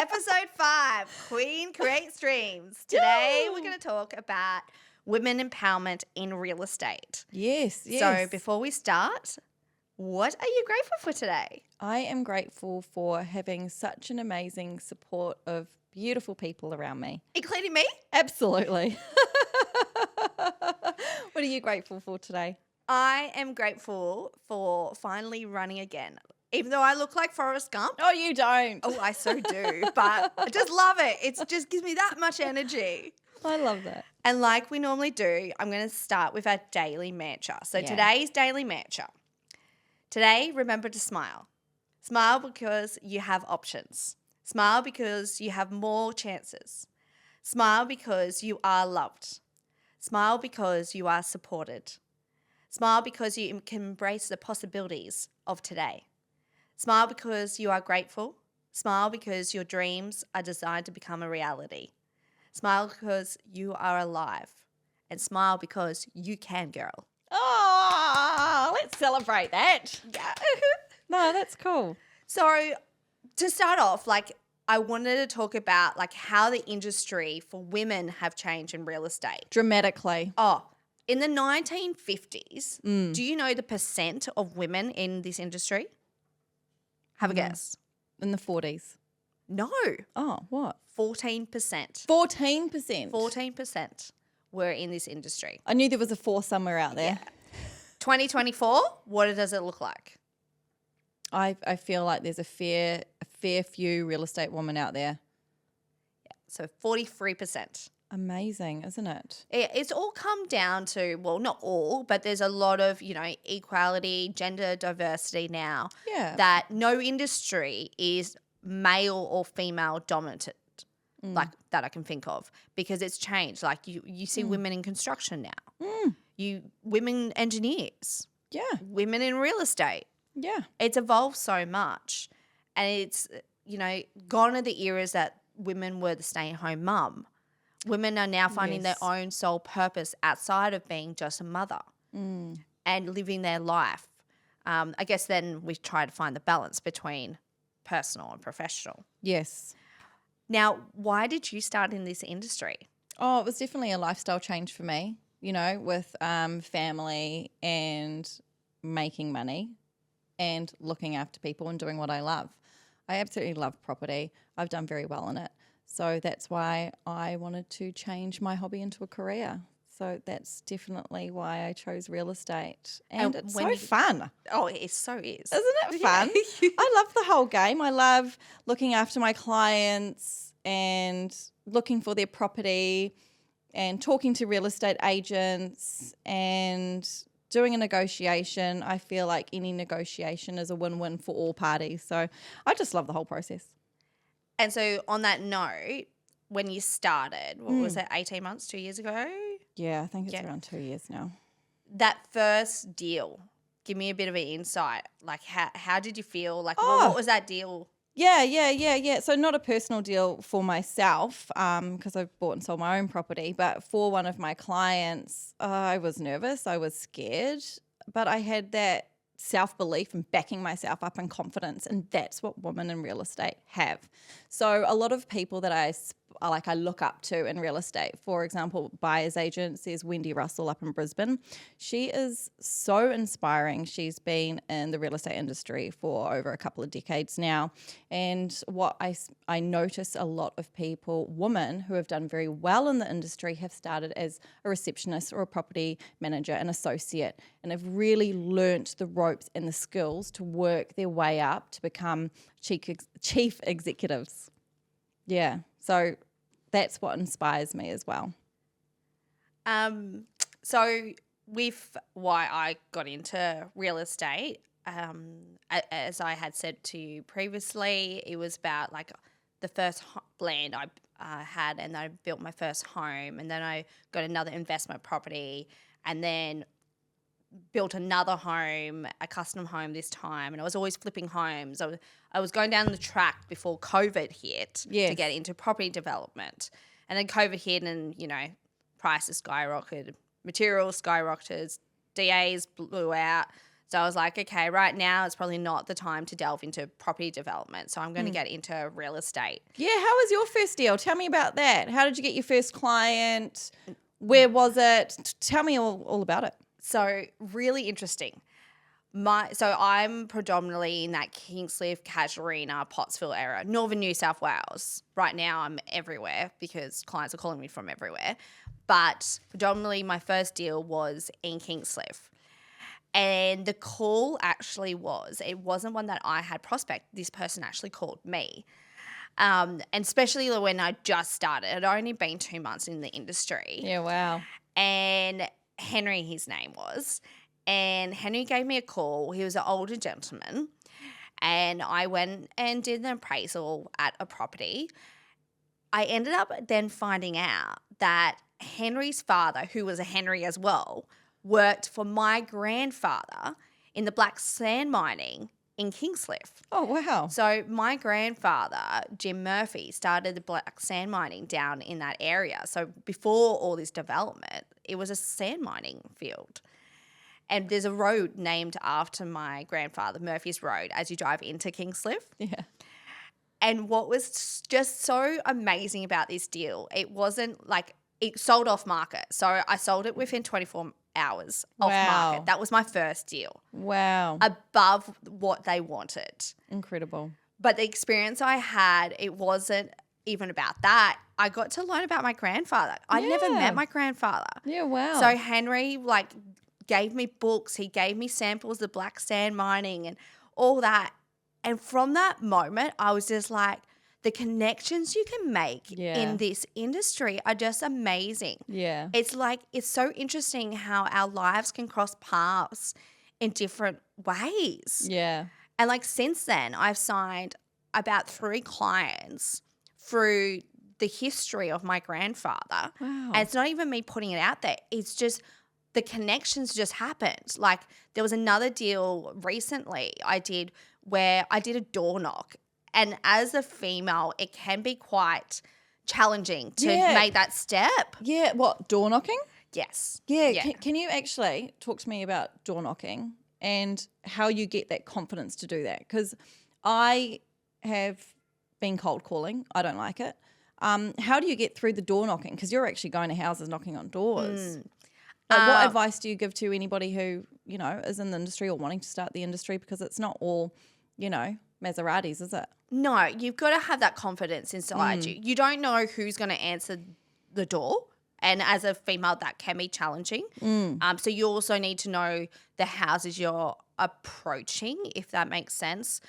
Episode 5, Queen Creates Dreams. Today we're going to talk about women empowerment in real estate. Yes. So before we start, what are you grateful for today? I am grateful for having such an amazing support of beautiful people around me. Including me? Absolutely. What are you grateful for today? I am grateful for finally running again. Even though I look like Forrest Gump. Oh, you don't. Oh, I so do. But I just love it. It just gives me that much energy. I love that. And like we normally do, I'm going to start with our daily mantra. So today's daily mantra. Today, remember to smile. Smile because you have options. Smile because you have more chances. Smile because you are loved. Smile because you are supported. Smile because you can embrace the possibilities of today. Smile because you are grateful. Smile because your dreams are designed to become a reality. Smile because you are alive. And smile because you can, girl. Oh, let's celebrate that. Yeah. No, that's cool. So to start off, I wanted to talk about how the industry for women have changed in real estate. Dramatically. Oh, in the 1950s, do you know the percent of women in this industry? Have a guess. In the 40s. No, Oh, what? 14%. 14%. 14% were in this industry. I knew there was a 4 somewhere out there. 2024, what does it look like? I feel like there's a fair few real estate women out there. So 43%. Amazing, isn't it? It's all come down to, well, not all, but there's a lot of, equality, gender diversity now. Yeah. That no industry is male or female dominant, that I can think of, because it's changed. You see women in construction now. Women engineers. Yeah. Women in real estate. Yeah. It's evolved so much, and it's, gone are the eras that women were the stay-at-home mum. Women are now finding their own sole purpose outside of being just a mother and living their life. I guess then we try to find the balance between personal and professional. Yes. Now, why did you start in this industry? Oh, it was definitely a lifestyle change for me, with family and making money and looking after people and doing what I love. I absolutely love property. I've done very well in it. So that's why I wanted to change my hobby into a career. So that's definitely why I chose real estate. And it's so fun. Oh, it so is. Isn't it fun? I love the whole game. I love looking after my clients and looking for their property and talking to real estate agents and doing a negotiation. I feel like any negotiation is a win-win for all parties. So I just love the whole process. And so on that note, when you started, what was it, 18 months, 2 years ago? Yeah, I think it's around 2 years now. That first deal, give me a bit of an insight. How did you feel? What was that deal? Yeah. So not a personal deal for myself because I've bought and sold my own property, but for one of my clients, I was nervous. I was scared, but I had that self-belief and backing myself up and confidence, and that's what women in real estate have. So a lot of people that I look up to in real estate, for example, buyer's agents, there's Wendy Russell up in Brisbane. She is so inspiring. She's been in the real estate industry for over a couple of decades now, and what I notice a lot of people, women who have done very well in the industry, have started as a receptionist or a property manager, an associate, and have really learnt the ropes and the skills to work their way up to become chief executives. Yeah, so that's what inspires me as well. So with why I got into real estate, as I had said to you previously, it was about the first land I had, and then I built my first home, and then I got another investment property, and then built another home, a custom home this time, and I was always flipping homes. I was going down the track before COVID hit to get into property development. And then COVID hit and, prices skyrocketed, materials skyrocketed, DAs blew out, So I was like, okay, right now it's probably not the time to delve into property development. So I'm going to get into real estate. Yeah, how was your first deal? Tell me about that. How did you get your first client? Where was it? Tell me all about it. So really interesting. So I'm predominantly in that Kingscliff, Casuarina, Pottsville area, northern New South Wales. Right now I'm everywhere because clients are calling me from everywhere. But predominantly my first deal was in Kingscliff. And the call actually it wasn't one that I had prospect. This person actually called me. And especially when I just started. I'd only been 2 months in the industry. Yeah, wow. And Henry, his name was. And Henry gave me a call. He was an older gentleman. And I went and did an appraisal at a property. I ended up then finding out that Henry's father, who was a Henry as well, worked for my grandfather in the black sand mining in Kingscliff. Oh, wow. So my grandfather, Jim Murphy, started the black sand mining down in that area. So before all this development, it was a sand mining field. And there's a road named after my grandfather, Murphy's Road, as you drive into Kingscliff. Yeah. And what was just so amazing about this deal, it wasn't like it sold off market. So I sold it within 24 hours off market. That was my first deal. Wow. Above what they wanted. Incredible. But the experience I had, it wasn't even about that. I got to learn about my grandfather. I never met my grandfather. Yeah, wow. So Henry gave me books. He gave me samples of black sand mining and all that. And from that moment, I was just like, the connections you can make in this industry are just amazing. Yeah. It's so interesting how our lives can cross paths in different ways. Yeah. And since then, I've signed about 3 clients through the history of my grandfather. Wow. And it's not even me putting it out there. It's just the connections just happened. There was another deal recently I did where I did a door knock. And as a female, it can be quite challenging to make that step. Yeah. What, door knocking? Yes. Yeah. Can you actually talk to me about door knocking and how you get that confidence to do that? Because I have been cold calling. I don't like it. How do you get through the door knocking? Because you're actually going to houses knocking on doors. What advice do you give to anybody who, is in the industry or wanting to start the industry? Because it's not all, Maseratis, is it? No, you've got to have that confidence inside you. You don't know who's going to answer the door. And as a female, that can be challenging. So you also need to know the houses you're approaching, if that makes sense,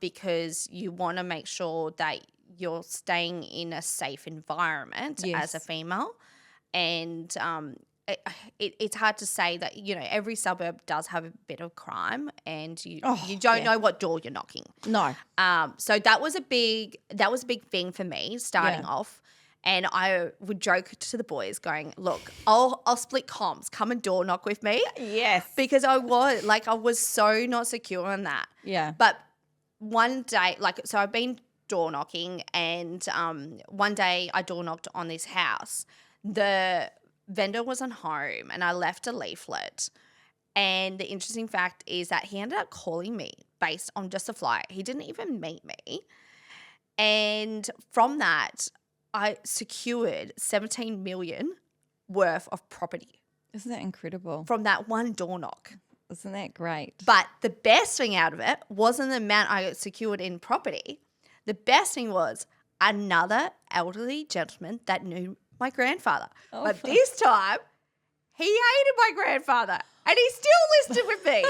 because you want to make sure that you're staying in a safe environment as a female. And it's hard to say that, every suburb does have a bit of crime and you don't know what door you're knocking. No. So that was a big thing for me starting off. And I would joke to the boys going, look, I'll split comms. Come and door knock with me. Yes. Because I was so not secure on that. Yeah. But one day, so I've been door knocking and one day I door knocked on this house. The vendor wasn't home and I left a leaflet. And the interesting fact is that he ended up calling me based on just a flyer. He didn't even meet me. And from that, I secured 17 million worth of property. Isn't that incredible? From that one door knock. Isn't that great? But the best thing out of it wasn't the amount I secured in property. The best thing was another elderly gentleman that knew my grandfather. Oh, but this time, he hated my grandfather and he still listed with me.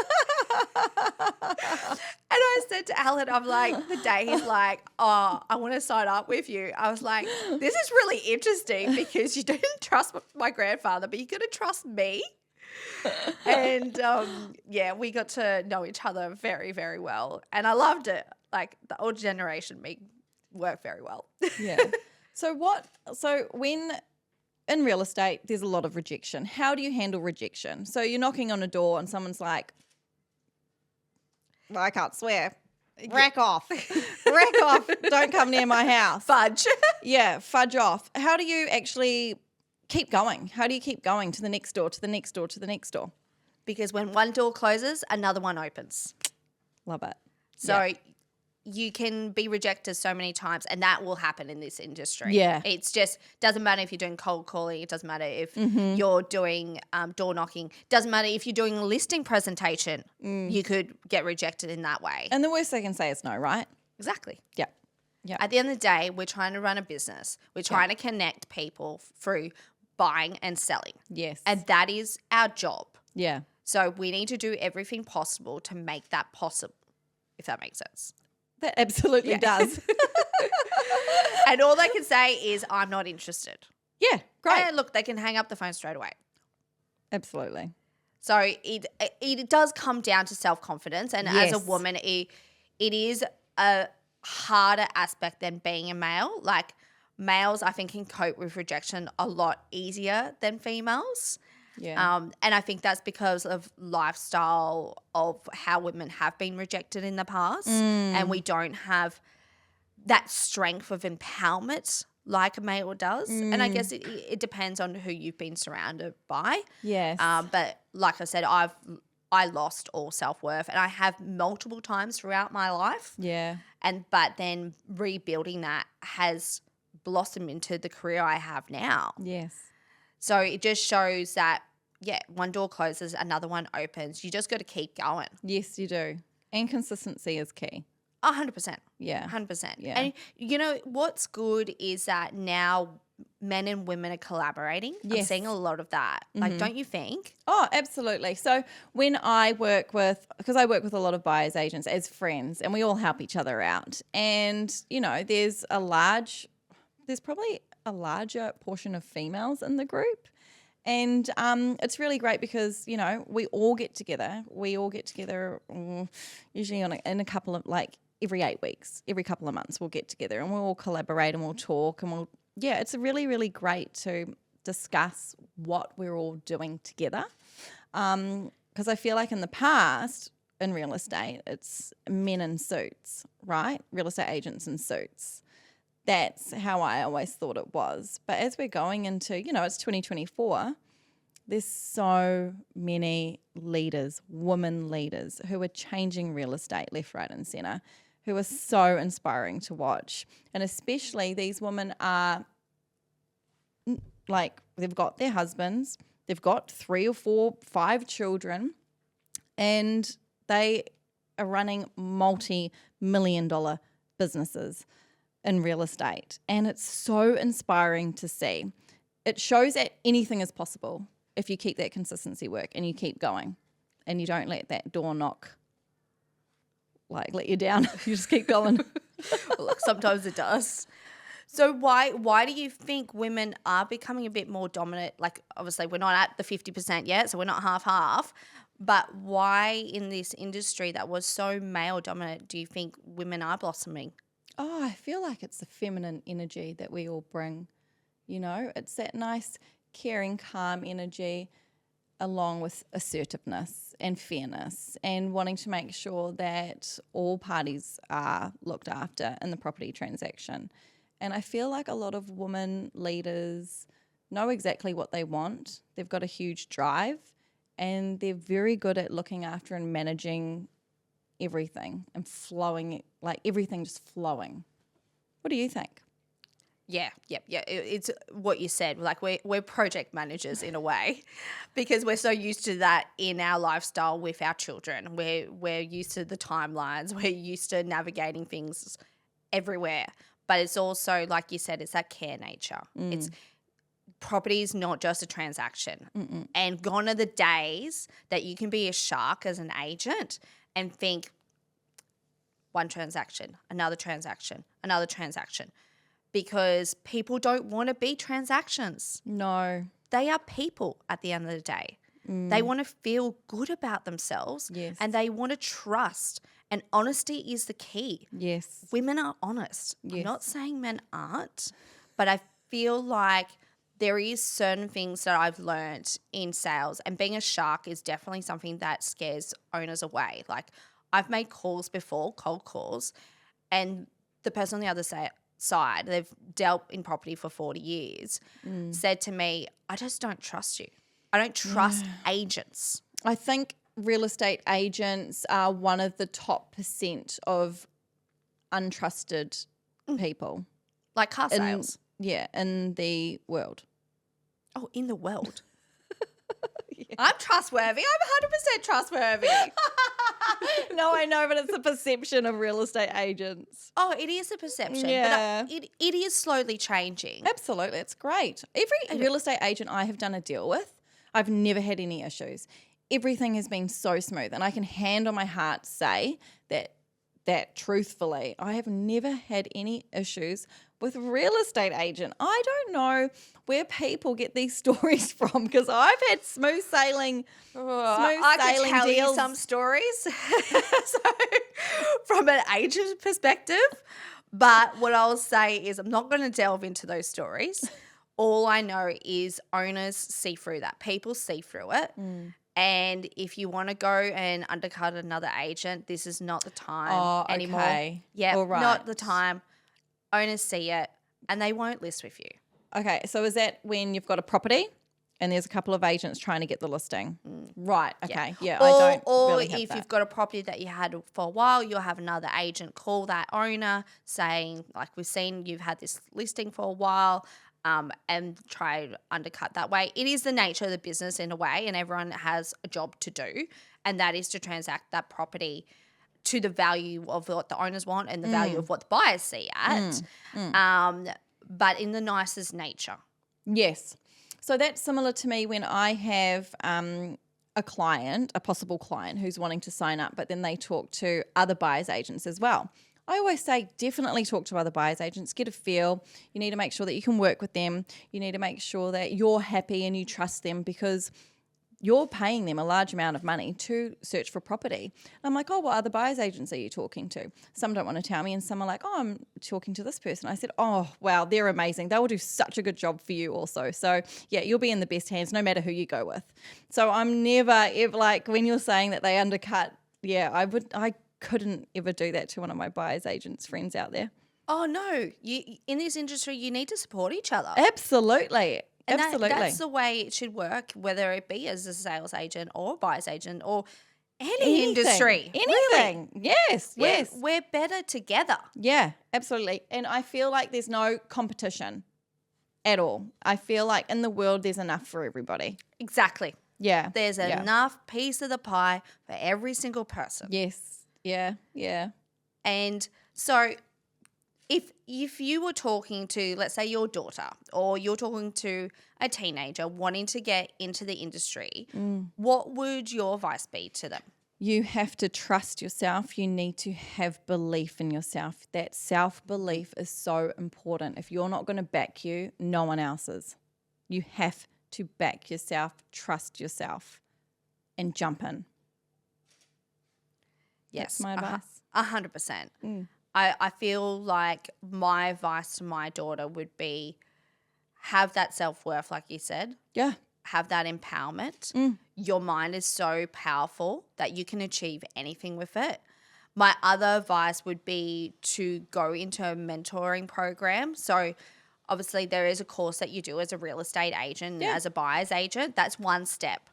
And I said to Alan, I'm like, the day he's like, oh, I want to sign up with you. I was like, this is really interesting because you didn't trust my grandfather, but you're going to trust me. And we got to know each other very, very well. And I loved it. The older generation work very well. Yeah. So when in real estate, there's a lot of rejection. How do you handle rejection? So you're knocking on a door and someone's like, I can't swear. Rack off. Rack off. Don't come near my house. Fudge. Yeah, fudge off. How do you actually keep going? How do you keep going to the next door, to the next door, to the next door? Because when one door closes, another one opens. Love it. So you can be rejected so many times, and that will happen in this industry. Yeah. It's just doesn't matter if you're doing cold calling. It doesn't matter if you're doing door knocking. Doesn't matter if you're doing a listing presentation. You could get rejected in that way. And the worst they can say is no, right? Exactly. Yeah. Yeah. At the end of the day, we're trying to run a business. We're trying to connect people through buying and selling. Yes. And that is our job. Yeah. So we need to do everything possible to make that possible, if that makes sense. That absolutely does. And all they can say is, I'm not interested. Yeah. Great. And look, they can hang up the phone straight away. Absolutely. So it does come down to self-confidence. And as a woman, it is a harder aspect than being a male. Like males, I think, can cope with rejection a lot easier than females. Yeah. And I think that's because of lifestyle of how women have been rejected in the past. And we don't have that strength of empowerment like a male does. And I guess it depends on who you've been surrounded by. Yes. But like I said, I lost all self-worth, and I have multiple times throughout my life. Yeah. But then rebuilding that has blossomed into the career I have now. Yes. So it just shows that, one door closes, another one opens. You just got to keep going. Yes, you do. And consistency is key. 100%. Yeah. 100%. Yeah. And you know, what's good is that now men and women are collaborating. I'm Yes. seeing a lot of that. Like, don't you think? Oh, absolutely. So when I work with, because I work with a lot of buyers agents as friends, and we all help each other out. And, you know, there's probably a larger portion of females in the group. And it's really great because, you know, we all get together. Usually in a couple of, like, every 8 weeks, every couple of months we'll get together and we'll all collaborate and we'll talk and it's really, really great to discuss what we're all doing together. Because I feel like in the past in real estate, it's men in suits, right? Real estate agents in suits. That's how I always thought it was. But as we're going into, you know, it's 2024, there's so many leaders, women leaders, who are changing real estate left, right and centre, who are so inspiring to watch. And especially these women are like, they've got their husbands, they've got 3 or 4, 5 children, and they are running multi-million-dollar businesses in real estate. And it's so inspiring to see. It shows that anything is possible if you keep that consistency work and you keep going and you don't let that door knock let you down. You just keep going. Well, look, sometimes it does. So why do you think women are becoming a bit more dominant? Like, obviously we're not at the 50% yet, so we're not half, but why in this industry that was so male dominant do you think women are blossoming? Oh, I feel like it's the feminine energy that we all bring. You know, it's that nice, caring, calm energy along with assertiveness and fairness and wanting to make sure that all parties are looked after in the property transaction. And I feel like a lot of women leaders know exactly what they want. They've got a huge drive and they're very good at looking after and managing everything and flowing, like everything just flowing. What do you think? Yeah. It's what you said. Like we're project managers in a way because we're so used to that in our lifestyle with our children. We're used to the timelines. We're used to navigating things everywhere. But it's also, like you said, it's that care nature. It's property is not just a transaction. And gone are the days that you can be a shark as an agent and think one transaction, another transaction, another transaction. Because people don't want to be transactions. No. They are people at the end of the day. They want to feel good about themselves. Yes. And they want to trust. And honesty is the key. Yes. Women are honest. Yes. I'm not saying men aren't, but I feel like there is certain things that I've learned in sales, and being a shark is definitely something that scares owners away. Like I've made calls before, cold calls, and the person on the other side, they've dealt in property for 40 years, said to me, I just don't trust you. I don't trust agents. I think real estate agents are one of the top % of untrusted people Like car in, sales. in the world. Oh, in the world. I'm trustworthy. I'm 100% trustworthy. No, I know, but it's the perception of real estate agents. Oh, it is a perception. Yeah. But it is slowly changing. Absolutely. It's great. Every real estate agent I have done a deal with, I've never had any issues. Everything has been so smooth. And I can hand on my heart say that truthfully, I have never had any issues with a real estate agent. I don't know where people get these stories from because I've had smooth sailing I could tell deals. you some stories so, from an agent perspective. But what I'll say is I'm not going to delve into those stories. All I know is owners see through that. People see through it. And if you want to go and undercut another agent, this is not the time anymore. Okay. Yeah, All right. not the time. Owners see it and they won't list with you. Okay, so is that when you've got a property and there's a couple of agents trying to get the listing? Right, okay. Yeah, I don't really have if that. you've got a property that you had for a while, you'll have another agent call that owner saying, like we've seen, you've had this listing for a while, and try to undercut that way. It is the nature of the business in a way, and everyone has a job to do, and that is to transact that property to the value of what the owners want and the value of what the buyers see at, but in the nicest nature. Yes. So that's similar to me when I have a client, a possible client who's wanting to sign up, but then they talk to other buyers agents as well. I always say definitely talk to other buyers agents, get a feel. You need to make sure that you can work with them. You need to make sure that you're happy and you trust them because you're paying them a large amount of money to search for property. And I'm like, oh, what other buyers agents are you talking to? Some don't want to tell me and some are like, oh, I'm talking to this person. I said, oh, wow, they're amazing. They will do such a good job for you also. So yeah, you'll be in the best hands no matter who you go with. So I'm never ever like when you're saying that they undercut, yeah, I couldn't ever do that to one of my buyers agents friends out there. Oh no, in this industry you need to support each other. Absolutely. And Absolutely. that's the way it should work, whether it be as a sales agent or a buyer's agent or any industry. Anything. Really. Yes. We're better together. Yeah, absolutely. And I feel like there's no competition at all. I feel like in the world there's enough for everybody. Exactly. Yeah. There's yeah. enough piece of the pie for every single person. Yes. Yeah. And so if you were talking to, let's say, your daughter or you're talking to a teenager wanting to get into the industry, what would your advice be to them? You have to trust yourself. You need to have belief in yourself. That self-belief is so important. If you're not going to back you, no one else is. You have to back yourself, trust yourself, and jump in. Yes. That's my advice. 100%. I feel like my advice to my daughter would be have that self-worth, like you said. Yeah. Have that empowerment. Your mind is so powerful that you can achieve anything with it. My other advice would be to go into a mentoring program. So obviously there is a course that you do as a real estate agent, as a buyer's agent. That's one step.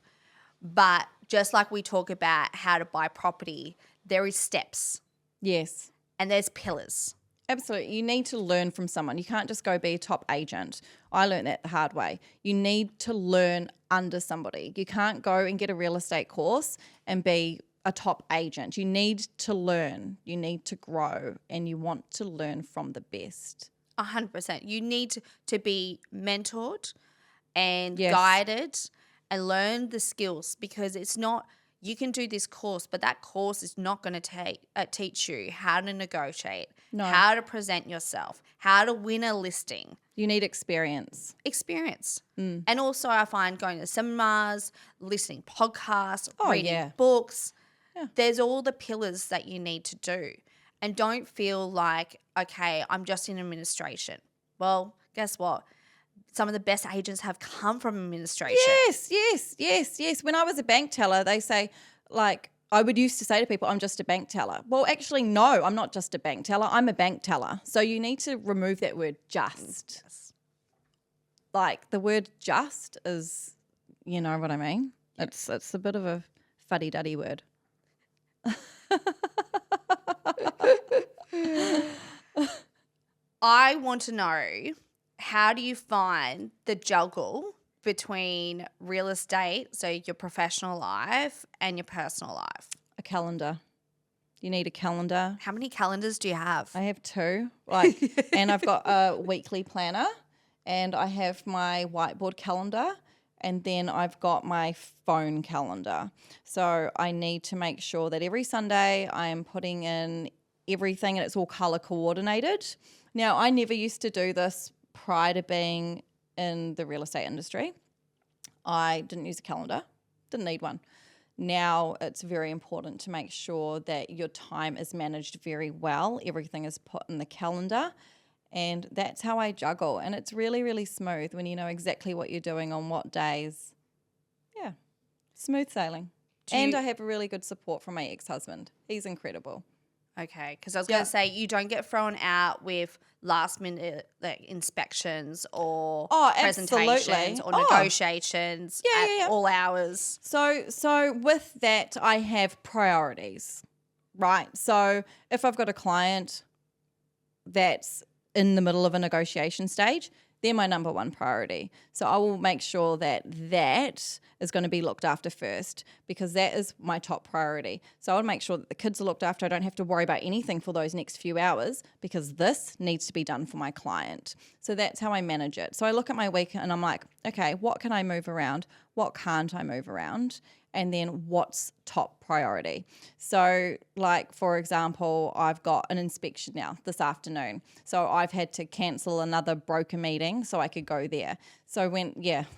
But just like we talk about how to buy property, there is steps. Yes. And there's pillars. Absolutely. You need to learn from someone. You can't just go be a top agent. I learned that the hard way. You need to learn under somebody. You can't go and get a real estate course and be a top agent. You need to learn. You need to grow, and you want to learn from the best. 100%. You need to be mentored and guided and learn the skills, because it's not – you can do this course, but that course is not going to teach you how to negotiate, how to present yourself, how to win a listing. You need experience. And also I find going to seminars, listening podcasts, reading books, there's all the pillars that you need to do. And don't feel like, okay, I'm just in administration. Well, guess what? Some of the best agents have come from administration. Yes. When I was a bank teller, they say, like, I would used to say to people, I'm just a bank teller. Well, actually, no, I'm not just a bank teller. I'm a bank teller. So you need to remove that word just. Yes. Like the word just is, you know what I mean? It's a bit of a fuddy-duddy word. I want to know, how do you find the juggle between real estate, so your professional life, and your personal life? A calendar. You need a calendar. How many calendars do you have? I have 2, and I've got a weekly planner, and I have my whiteboard calendar, and then I've got my phone calendar. So I need to make sure that every Sunday I am putting in everything and it's all color coordinated. Now, I never used to do this prior to being in the real estate industry. I didn't use a calendar, didn't need one. Now it's very important to make sure that your time is managed very well. Everything is put in the calendar, and that's how I juggle. And it's really, really smooth when you know exactly what you're doing on what days. Yeah, smooth sailing. And I have a really good support from my ex-husband. He's incredible. Okay, because I was going to say, you don't get thrown out with last minute inspections or presentations or negotiations at all hours. So with that, I have priorities, right? So if I've got a client that's in the middle of a negotiation stage, they're my number one priority. So I will make sure that that is going to be looked after first, because that is my top priority. So I would make sure that the kids are looked after. I don't have to worry about anything for those next few hours, because this needs to be done for my client. So that's how I manage it. So I look at my week and I'm like, okay, what can I move around? What can't I move around? And then what's top priority? So like, for example, I've got an inspection now this afternoon. So I've had to cancel another broker meeting so I could go there. So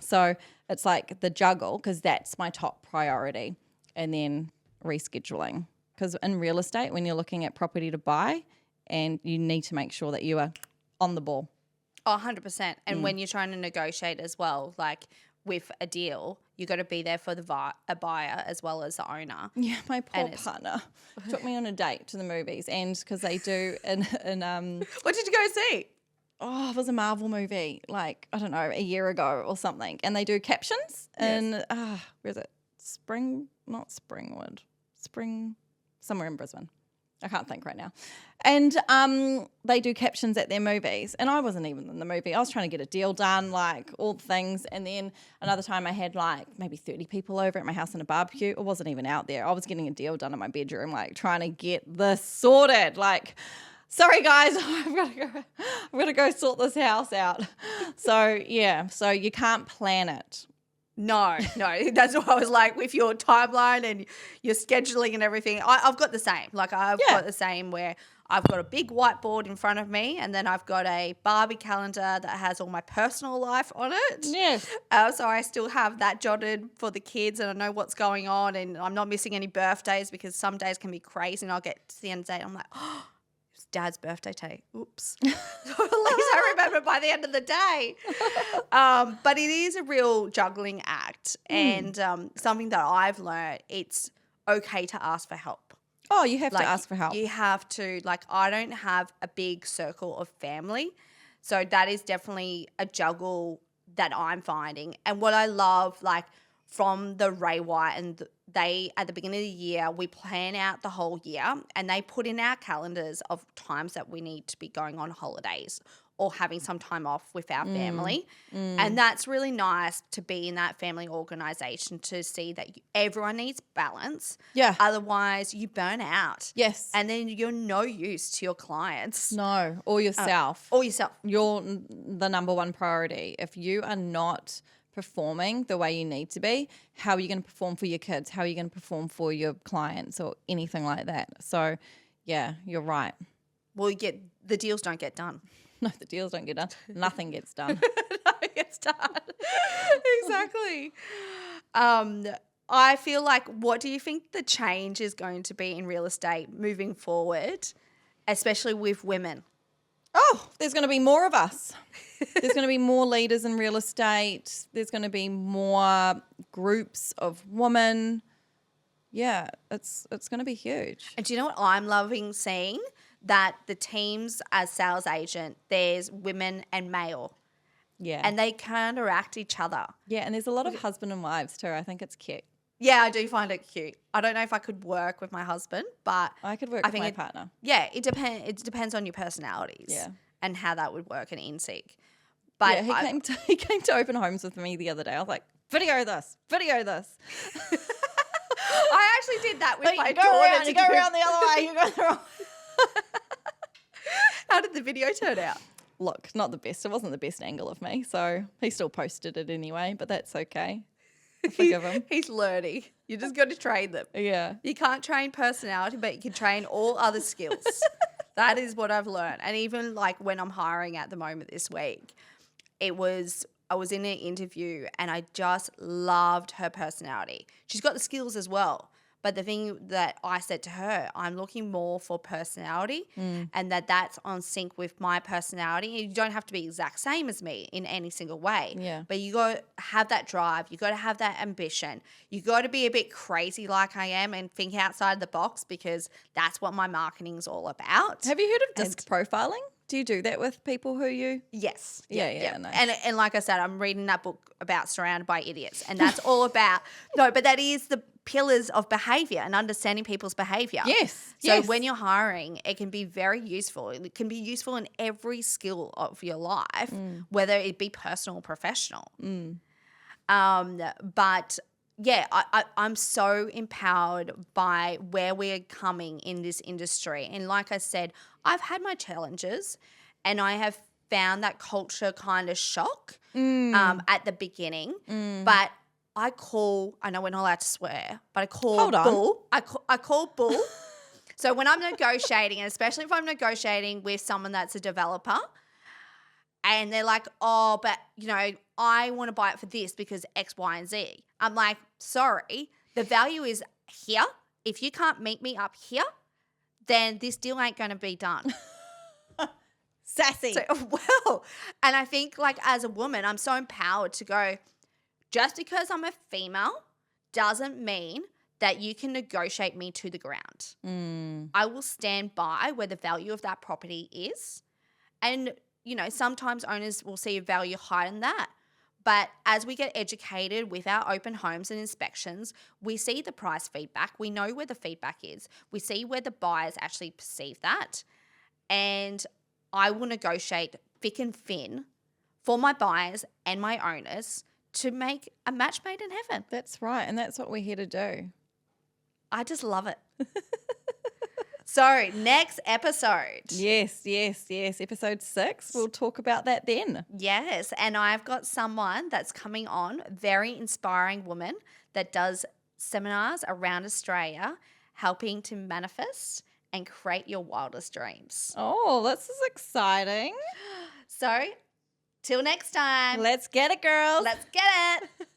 so it's like the juggle, because that's my top priority, and then rescheduling. Because in real estate, when you're looking at property to buy, and you need to make sure that you are on the ball. Oh, 100%. And when you're trying to negotiate as well, like with a deal, you got to be there for a buyer as well as the owner. Yeah, my poor partner took me on a date to the movies, and because they do in What did you go see? Oh, it was a Marvel movie, like, I don't know, a year ago or something. And they do captions in, where is it? Not Springwood. Somewhere in Brisbane. I can't think right now. And they do captions at their movies. And I wasn't even in the movie. I was trying to get a deal done, like all the things. And then another time I had like maybe 30 people over at my house in a barbecue. I wasn't even out there. I was getting a deal done in my bedroom, like trying to get this sorted. Like, sorry guys, I've got to go sort this house out. So yeah, so you can't plan it. No, that's what I was like with your timeline and your scheduling and everything. I've got the same. Like I've got the same where I've got a big whiteboard in front of me, and then I've got a Barbie calendar that has all my personal life on it. Yes. So I still have that jotted for the kids, and I know what's going on, and I'm not missing any birthdays, because some days can be crazy, and I'll get to the end of the day and I'm like, oh, Dad's birthday today. Oops. At least I remember by the end of the day. But it is a real juggling act, and something that I've learned, it's okay to ask for help. Oh, you have to ask for help. You have to, I don't have a big circle of family, so that is definitely a juggle that I'm finding. And what I love, from the Ray White, and they, at the beginning of the year, we plan out the whole year, and they put in our calendars of times that we need to be going on holidays or having some time off with our family. And that's really nice to be in that family organisation, to see that everyone needs balance. Yeah. Otherwise, you burn out. Yes. And then you're no use to your clients. No, or yourself. You're the number one priority. If you are not performing the way you need to be, how are you going to perform for your kids? How are you going to perform for your clients or anything like that? So, yeah, you're right. Well, the deals don't get done. No, the deals don't get done. Nothing gets done. Nothing gets done. Exactly. I feel like, what do you think the change is going to be in real estate moving forward, especially with women? Oh, there's going to be more of us. There's going to be more leaders in real estate. There's going to be more groups of women. Yeah, it's going to be huge. And do you know what I'm loving seeing? That the teams as sales agent, there's women and male. Yeah. And they counteract each other. Yeah, and there's a lot of husband and wives too. I think it's cute. Yeah, I do find it cute. I don't know if I could work with my husband, but I could work I with think my it- partner. yeah, it depends on your personalities. Yeah. And how that would work in sync. But Yeah, he came to open homes with me the other day. I was like, video this. I actually did that with my you daughter. you go around the other way. You go the wrong. How did the video turn out? Look, not the best. It wasn't the best angle of me, so he still posted it anyway, but that's okay. I forgive him. He's learning. You just got to train them. Yeah. You can't train personality, but you can train all other skills. That is what I've learned. And even like when I'm hiring at the moment this week, I was in an interview and I just loved her personality. She's got the skills as well. But the thing that I said to her, I'm looking more for personality and that's on sync with my personality. You don't have to be exact same as me in any single way. Yeah. But you got to have that drive. You got to have that ambition. You got to be a bit crazy like I am and think outside the box because that's what my marketing is all about. Have you heard of disc profiling? Do you do that with people who you? Yes. Yeah, nice. And like I said, I'm reading that book about Surrounded by Idiots, and that's all about but that is the pillars of behavior and understanding people's behavior. Yes. So when you're hiring, it can be very useful. It can be useful in every skill of your life, whether it be personal or professional. But yeah, I'm so empowered by where we're coming in this industry. And like I said, I've had my challenges and I have found that culture kind of shock at the beginning. But I know we're not allowed to swear, but I call Hold on. bull. I call bull. So when I'm negotiating, and especially if I'm negotiating with someone that's a developer, and they're like, oh, but, I want to buy it for this because X, Y, and Z. I'm like, sorry, the value is here. If you can't meet me up here, then this deal ain't going to be done. Sassy. So, and I think like as a woman, I'm so empowered to go, just because I'm a female doesn't mean that you can negotiate me to the ground. I will stand by where the value of that property is. And, sometimes owners will see a value higher than that. But as we get educated with our open homes and inspections, we see the price feedback. We know where the feedback is. We see where the buyers actually perceive that. And I will negotiate thick and thin for my buyers and my owners to make a match made in heaven. That's right. And that's what we're here to do. I just love it. So next episode. Yes. Episode 6. We'll talk about that then. Yes. And I've got someone that's coming on, very inspiring woman that does seminars around Australia, helping to manifest and create your wildest dreams. Oh, this is exciting. So till next time. Let's get it, girls. Let's get it.